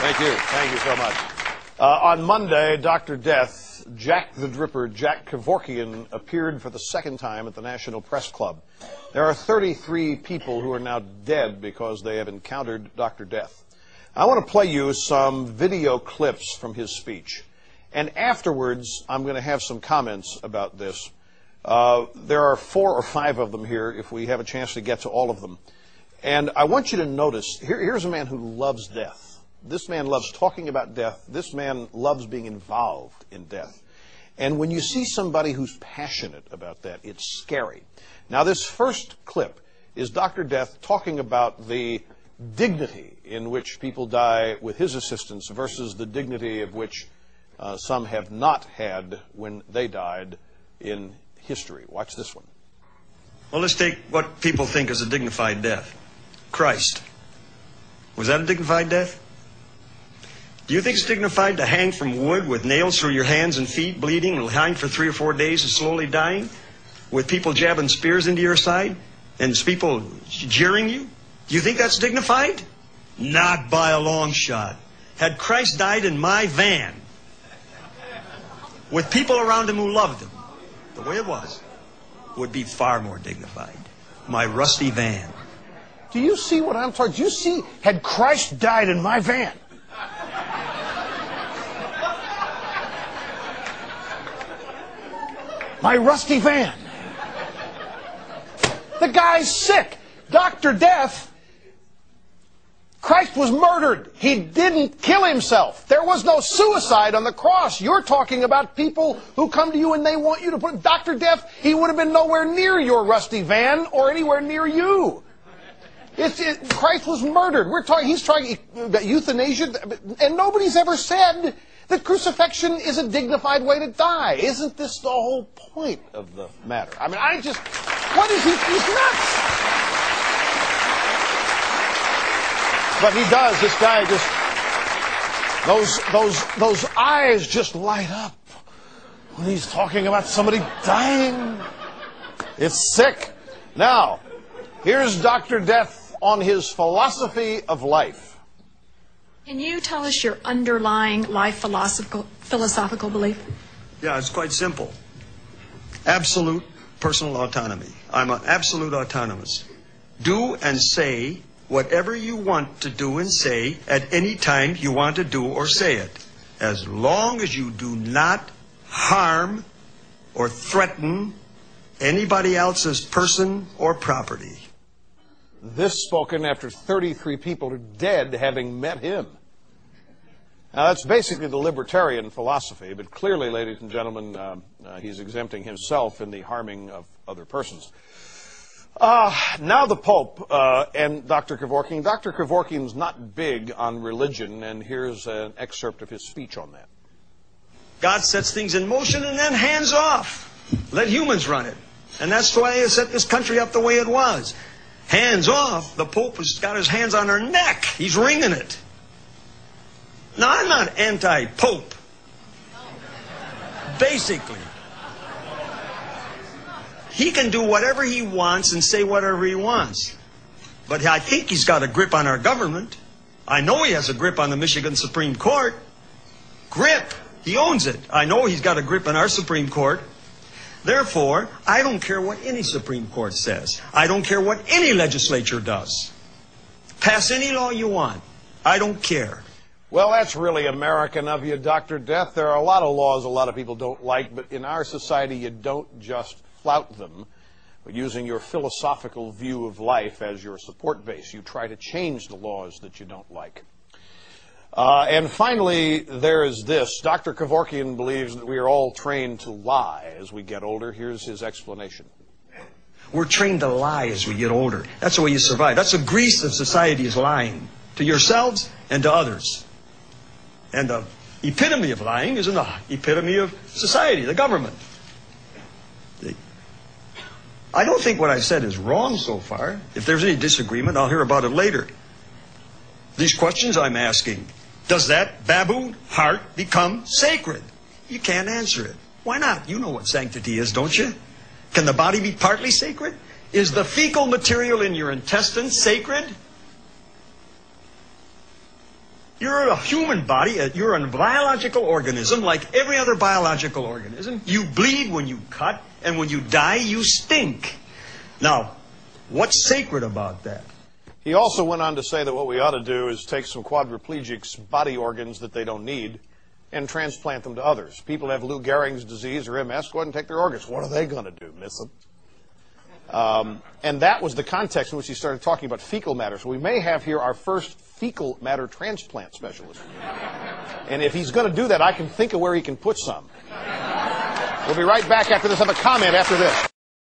Thank you. Thank you so much. On Monday, Dr. Death, Jack the Dripper, Jack Kevorkian, appeared for the second time at the National Press Club. There are 33 people who are now dead because they have encountered Dr. Death. I want to play you some video clips from his speech. And afterwards, I'm going to have some comments about this. There are 4 or 5 of them here, if we have a chance to get to all of them. And I want you to notice, here's a man who loves death. This man loves talking about death. This man loves being involved in death. And when you see somebody who's passionate about that, it's scary. Now, this first clip is Dr. Death talking about the dignity in which people die with his assistance versus the dignity of which some have not had when they died in history. Watch this one. Well, let's take what people think is a dignified death. Christ. Was that a dignified death? Do you think it's dignified to hang from wood with nails through your hands and feet, bleeding, and hang for 3 or 4 days and slowly dying, with people jabbing spears into your side and people jeering you? Do you think that's dignified? Not by a long shot. Had Christ died in my van, with people around him who loved him, the way it was, would be far more dignified. My rusty van. Do you see what I'm talking? Do you see, had Christ died in my van? My rusty van. The guy's sick. Dr. Death, Christ was murdered. He didn't kill himself. There was no suicide on the cross. You're talking about people who come to you and they want you to put... Dr. Death, he would have been nowhere near your rusty van or anywhere near you. Christ was murdered. He's trying euthanasia, and nobody's ever said that crucifixion is a dignified way to die. Isn't this the whole point of the matter? I mean, what is he? He's nuts. But he does. This guy just, those eyes just light up when he's talking about somebody dying. It's sick. Now, here's Dr. Death on his philosophy of life. Can you tell us your underlying life philosophical belief? Yeah, it's quite simple. Absolute personal autonomy. I'm an absolute autonomous. Do and say whatever you want to do and say at any time you want to do or say it, as long as you do not harm or threaten anybody else's person or property. This spoken after 33 people are dead having met him. Now, that's basically the libertarian philosophy, but clearly, ladies and gentlemen, he's exempting himself in the harming of other persons. Now the Pope and Dr. Kevorkian. Dr. Kevorkian's not big on religion, and here's an excerpt of his speech on that. God sets things in motion and then hands off. Let humans run it. And that's why he set this country up the way it was. Hands off, the Pope has got his hands on her neck. He's wringing it. Now, I'm not anti-Pope. Basically. He can do whatever he wants and say whatever he wants. But I think he's got a grip on our government. I know he has a grip on the Michigan Supreme Court. Grip. He owns it. I know he's got a grip on our Supreme Court. Therefore, I don't care what any Supreme Court says. I don't care what any legislature does. Pass any law you want. I don't care. Well, that's really American of you, Dr. Death. There are a lot of laws a lot of people don't like, but in our society you don't just flout them, but using your philosophical view of life as your support base, you try to change the laws that you don't like. And finally, there is this. Dr. Kevorkian believes that we are all trained to lie as we get older. Here's his explanation. We're trained to lie as we get older. That's the way you survive. That's the grease of society, is lying to yourselves and to others. And the epitome of lying is in the epitome of society, the government. I don't think what I said is wrong so far. If there's any disagreement, I'll hear about it later. These questions I'm asking, does that baboon heart become sacred? You can't answer it. Why not? You know what sanctity is, don't you? Can the body be partly sacred? Is the fecal material in your intestines sacred? You're a human body. You're a biological organism like every other biological organism. You bleed when you cut, and when you die, you stink. Now, what's sacred about that? He also went on to say that what we ought to do is take some quadriplegics' body organs that they don't need and transplant them to others. People have Lou Gehrig's disease or MS, go ahead and take their organs. What are they going to do, miss them? And that was the context in which he started talking about fecal matter. So we may have here our first fecal matter transplant specialist. And if he's going to do that, I can think of where he can put some. We'll be right back after this. Have a comment after this.